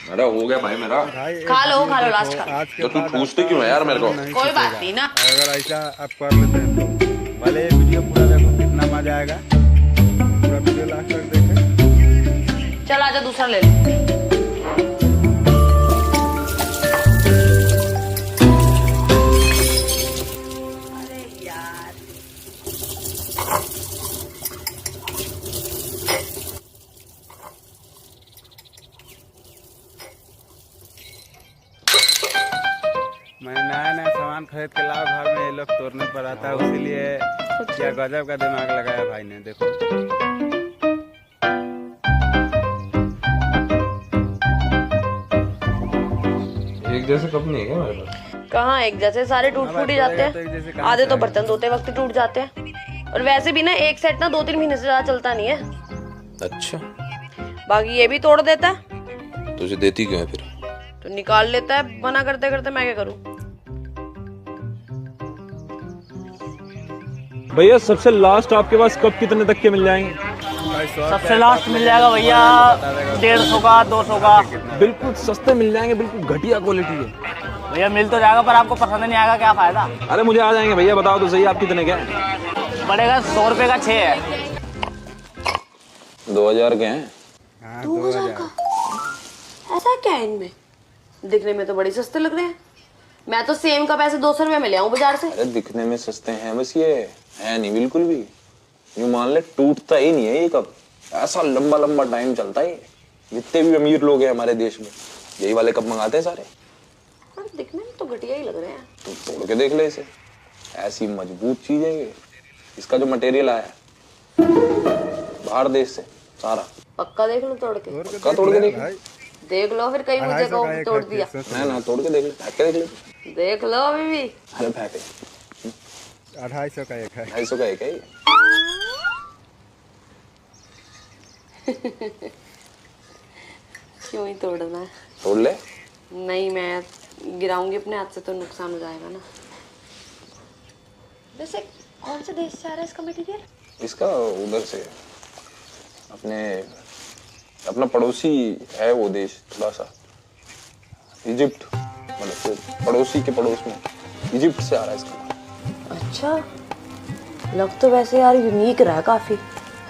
अरे हो गया भाई मेरा। खा लो लास्ट खा। तो तू पूछते क्यों है यार मेरे को? कोई बात नहीं ना। अगर ऐसा आप कर लेते हैं तो भले ये वीडियो पूरा देखो, कितना मजा आएगा। पूरा वीडियो लास्ट तक देखें। चल आजा दूसरा ले ले। अरे यार मैंने नया नया सामान खरीद के लाया घर में, ये लोग तोड़ने पर आता है, इसीलिए क्या गजब का दिमाग लगाया भाई ने। देखो एक जैसे कप नहीं है क्या मेरे पास? कहाँ एक जैसे, सारे टूट फूट ही जाते हैं। आधे तो बर्तन धोते वक्त टूट जाते हैं। और वैसे भी ना एक सेट ना 2-3 महीने से ज्यादा चलता नहीं है। अच्छा, बाकी ये भी तोड़ देता है तुझे देती क्यों है फिर? तो निकाल लेता है। मना करते करते मैं क्या करूँ। भैया सबसे लास्ट आपके पास कप कितने तक के मिल जाएंगे? सबसे लास्ट मिल जाएगा भैया 150 का 200 का। बिल्कुल सस्ते मिल जाएंगे, बिल्कुल घटिया क्वालिटी है। भैया मिल तो जाएगा पर आपको पसंद नहीं आएगा, क्या फायदा। अरे मुझे आ जाएंगे भैया, बताओ तो सही आप कितने के हैं? पड़ेगा 100 रुपए का 6 है। 2000 के हैं। हाँ, 2000 का? ऐसा क्या है इनमें? दिखने में तो बड़ी सस्ते लग रहे हैं। मैं तो सेम का पैसे 200 रुपए में ले आऊं बाजार से। अरे दिखने में सस्ते हैं बस, ये है नहीं बिल्कुल भी। यूं मान ले टूटता ही नहीं है ये कप। ऐसा लंबा लंबा टाइम चलता है ये। जितने भी अमीर लोग हैं हमारे देश में यही वाले कप मंगाते हैं सारे। पर दिखने में तो घटिया ही लग रहे हैं। तू तोड़ के देख ले इसे, ऐसी मजबूत चीज है ये। इसका जो मटेरियल आया है बाहर देश से सारा। पक्का देख लो तोड़ के। पक्का तोड़ के देख ले। देख लो फिर कहीं मुझे कहो तोड़ दिया। ना तोड़ के देख ले, फेंक के देख ले। देख लो अभी भी। अरे फेंक ले। 250 का एक है। 250 का एक है ये। क्यों ही तोड़ना है। तोड़ ले। नहीं मैं गिराऊंगी अपने हाथ से तो नुकसान हो जाएगा ना। वैसे कौन से देश से आ रहा है इसका मटेरियल? इसका उधर से अपना पड़ोसी है वो देश, थोड़ा सा इजिप्ट, मतलब पड़ोसी के पड़ोस में इजिप्ट से आ रहा है इसका। अच्छा, लग तो वैसे यार यूनिक रहा है, काफी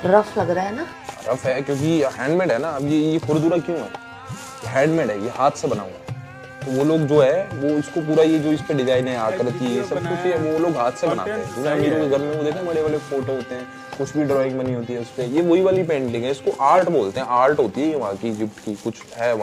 रफ लग रहा है ना। रफ है क्योंकि हैंडमेड है ना। अब ये खुरदुरा क्यों है? हैंडमेड है, ये हाथ से बना हुआ है। तो वो लोग जो है वो इसको पूरा ये जो इस पे डिजाइन है, आकृति, ये सब कुछ है वो लोग हाथ से बनाते हैं। जो अमीरों के घर में वो देखते हैं बड़े बड़े फोटो होते हैं, कुछ भी ड्राइंग बनी होती है उस पे, ये वही वाली पेंटिंग है। इसको आर्ट बोलते हैं। आर्ट होती है वहाँ की, इजिप्ट की कुछ है।